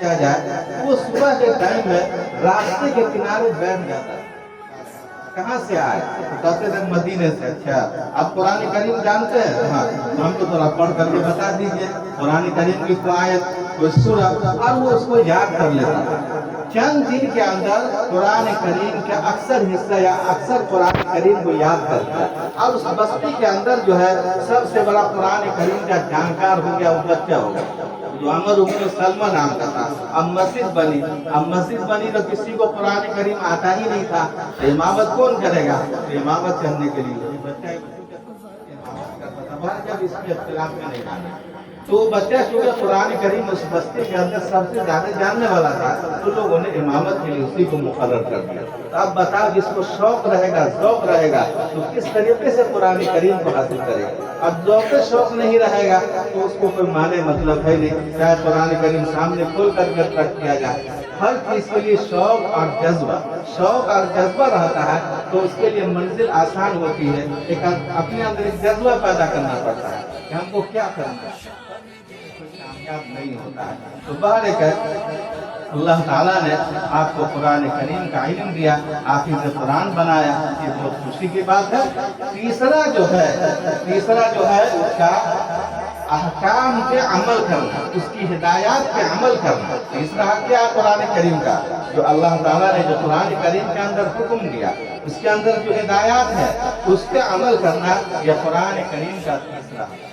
کیا جائے، وہ صبح کے ٹائم میں راستے کے کنارے بیٹھ جاتا ہے. کہاں سے آئے؟ تو کہتے ہیں مدینے سے. اچھا آپ قرآن کریم جانتے ہیں؟ ہاں. تو ہم کو تھوڑا پڑھ کر کے بتا دیجئے قرآن کریم کی کوئی آیت، کوئی سورہ، اور وہ اس کو یاد کر لیتا ہے. چند دن کے اندر قرآن کریم کا اکثر حصہ یا اکثر قرآن کریم کو یاد کرتا ہے. اور اس بستی کے اندر جو ہے سب سے بڑا قرآن کریم کا جانکار ہو گیا وہ بچہ ہو گیا جو عمر بن سلمہ نام کا تھا. اب مسجد بنی تو کسی کو قرآن کریم آتا ہی نہیں تھا. تو امامت کون کرے گا؟ تو امامت کرنے کے لیے بچہ جب اس کے اختلاف میں نہیں آنا. تو بچہ چونکہ قرآن کریم اس بستی کے اندر سب سے زیادہ جاننے والا تھا تو لوگوں نے امامت کے لیے اسی کو مقرر کر دیا. اب بتاؤ جس کو شوق رہے گا ذوق رہے گا تو کس طریقے سے قرآن کریم کو حاصل کرے گا. اب ذوق شوق نہیں رہے گا تو اس کو کوئی معنی مطلب ہے نہیں. چاہے قرآن کریم سامنے کھول کر کے رکھ دیا جائے، ہر چیز کے لیے شوق اور جذبہ رہتا ہے تو اس کے لیے منزل آسان ہوتی ہے. ایک اپنے اندر ایک جذبہ پیدا کرنا پڑتا ہے کہ ہم کو کیا کرنا ہے، کامیاب نہیں ہوتا ہے. تو بہرکیف اللہ تعالیٰ نے آپ کو قرآن کریم کا علم دیا، حافظ قرآن بنایا، یہ بہت خوشی کی بات ہے. تیسرا جو ہے اس کا احکام پہ عمل کرنا، اس کی ہدایات پہ عمل کرنا. تیسرا حق کیا قرآن کریم کا؟ جو اللہ تعالیٰ نے جو قرآن کریم کے اندر حکم دیا، اس کے اندر جو ہدایات ہے اس پہ عمل کرنا، یہ قرآن کریم کا تیسرا حق.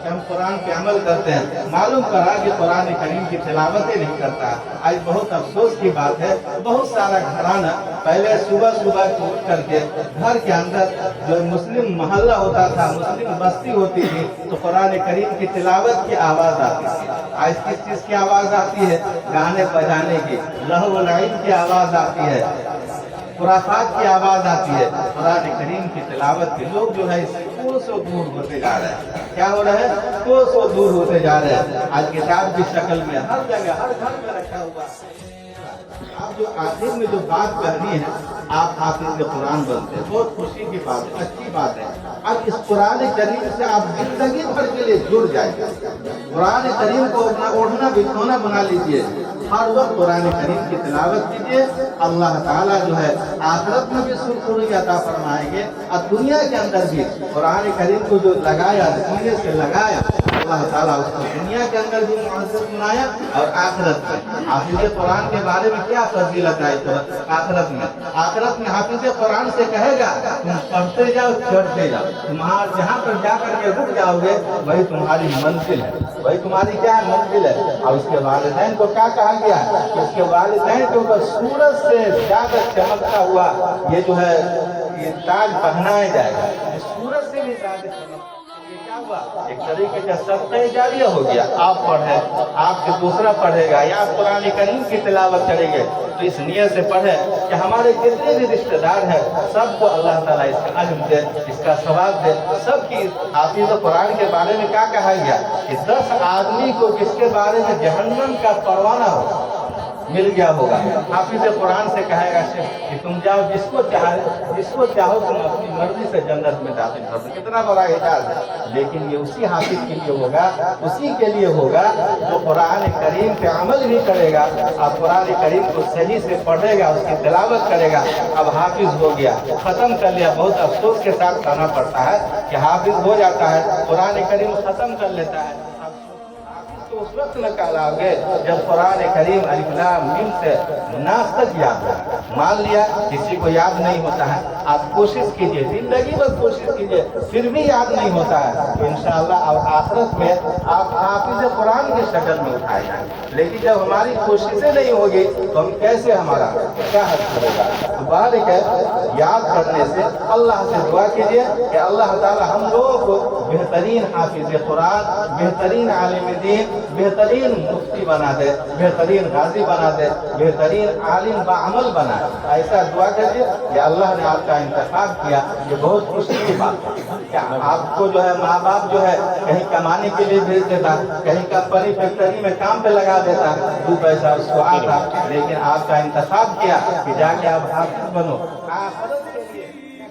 کہ ہم قرآن پہ عمل کرتے ہیں. معلوم کرا کہ قرآن کریم کی تلاوتیں نہیں کرتا. آج بہت افسوس کی بات ہے، بہت سارا گھرانہ پہلے صبح اٹھ کر کے گھر کے اندر جو مسلم محلہ ہوتا تھا، مسلم بستی ہوتی تھی، تو قرآن کریم کی تلاوت کی آواز آتی تھی. آج کس چیز کی آواز آتی ہے؟ گانے بجانے کی، لہو و لعب کی آواز آتی ہے، خرافات کی آواز آتی ہے. قرآن کریم کی تلاوت کے لوگ جو ہے اس سے کوسوں دور ہوتے جا رہے ہیں. کیا ہو رہا ہے؟ کوسوں دور ہوتے جا رہے ہیں. آج کتاب کی شکل میں ہر جگہ ہر گھر میں رکھا ہوا. آپ جو آخر میں جو بات کہنی ہے، آپ حافظ قرآن بنتے ہیں، بہت خوشی کی بات ہے، اچھی بات ہے. اب اس قرآن کریم سے آپ زندگی بھر کے لیے جڑ جائیں گے. قرآن کریم کو اپنا اوڑھنا بچھونا بنا لیجئے، ہر وقت قرآن کریم کی تلاوت کیجئے. اللہ تعالیٰ جو ہے آخرت میں بھی سرخروئی عطا فرمائیں گے، اور دنیا کے اندر بھی قرآن کریم کو جو لگایا، سینے سے لگایا، اللہ تعالیٰ اس کو دنیا کے اندر بھی معزز بنایا اور آخرت میں. حافظ قرآن کے بارے میں کیا فضیلت ہے آخرت میں حافظ قرآن سے کہے گا تم پڑھتے جاؤ چڑھتے جاؤ، تمہارا جہاں پر جا کر کے رک جاؤ گے وہی تمہاری منزل ہے، وہی تمہاری کیا منزل ہے. اور اس کے والدین کو کیا کہا گیا؟ اس کے والدین کو سورج سے زیادہ چمکتا ہوا یہ جو ہے یہ تاج پہنایا جائے گا. سورج سے بھی زیادہ ایک طریقے کا صدقہ جاریہ ہو گیا. آپ پڑھیں، آپ سے دوسرا پڑھے گا، یا آپ قرآن کریم کی تلاوت کریں گے تو اس نیت سے پڑھیں کہ ہمارے جتنے بھی رشتہ دار ہیں سب کو اللہ تعالیٰ اس کا علم دے، اس کا ثواب دے. سب کی حافظ قرآن کے بارے میں کیا کہا گیا کہ 10 آدمی کو جس کے بارے میں جہنم کا پروانہ ہو مل گیا ہوگا، حافظ قرآن سے کہے گا کہ تم جاؤ جس کو چاہو تم اپنی مرضی سے جنت میں داخل کر دو. کتنا بڑا اعزاز ہے. لیکن یہ اسی حافظ کے لیے ہوگا، اسی کے لیے ہوگا جو قرآن کریم پہ عمل بھی کرے گا اور قرآن کریم کو صحیح سے پڑھے گا، اس کی تلاوت کرے گا. اب حافظ ہو گیا، ختم کر لیا. بہت افسوس کے ساتھ کہنا پڑتا ہے کہ حافظ ہو جاتا ہے، قرآن کریم ختم کر لیتا ہے. اس وقت میں کہلاؤ گے جب قرآن کریم الف لام میم سے ناس تک یاد ہے. مان لیا کسی کو یاد نہیں ہوتا ہے، آپ کوشش کیجئے، زندگی بس کوشش کیجئے، پھر بھی یاد نہیں ہوتا ہے تو انشاءاللہ اب آخرت میں آپ حافظ قرآن کی شکل میں اٹھائے جائیں. لیکن جب ہماری کوششیں نہیں ہوگی تو ہم کیسے، ہمارا کیا حق کرے گا. تو بہرکیف یاد کرنے سے اللہ سے دعا کیجئے کہ اللہ تعالی ہم لوگوں کو بہترین حافظ قرآن، بہترین عالم دین، بہترین مفتی بنا دے، بہترین غازی بنا دے، بہترین عالم بعمل بنا. ایسا دعا کریے کہ اللہ نے آپ کا انتخاب کیا. یہ بہت خوشی کی بات ہے کہ آپ کو جو ہے ماں باپ جو ہے کہیں کمانے کے لیے بھیج دیتا، کہیں کمپنی فیکٹری میں کام پہ لگا دیتا، 2 پیسہ اس کو آتا، لیکن آپ کا انتخاب کیا کہ جا کے آپ حافظ بنو. آخرت کے لیے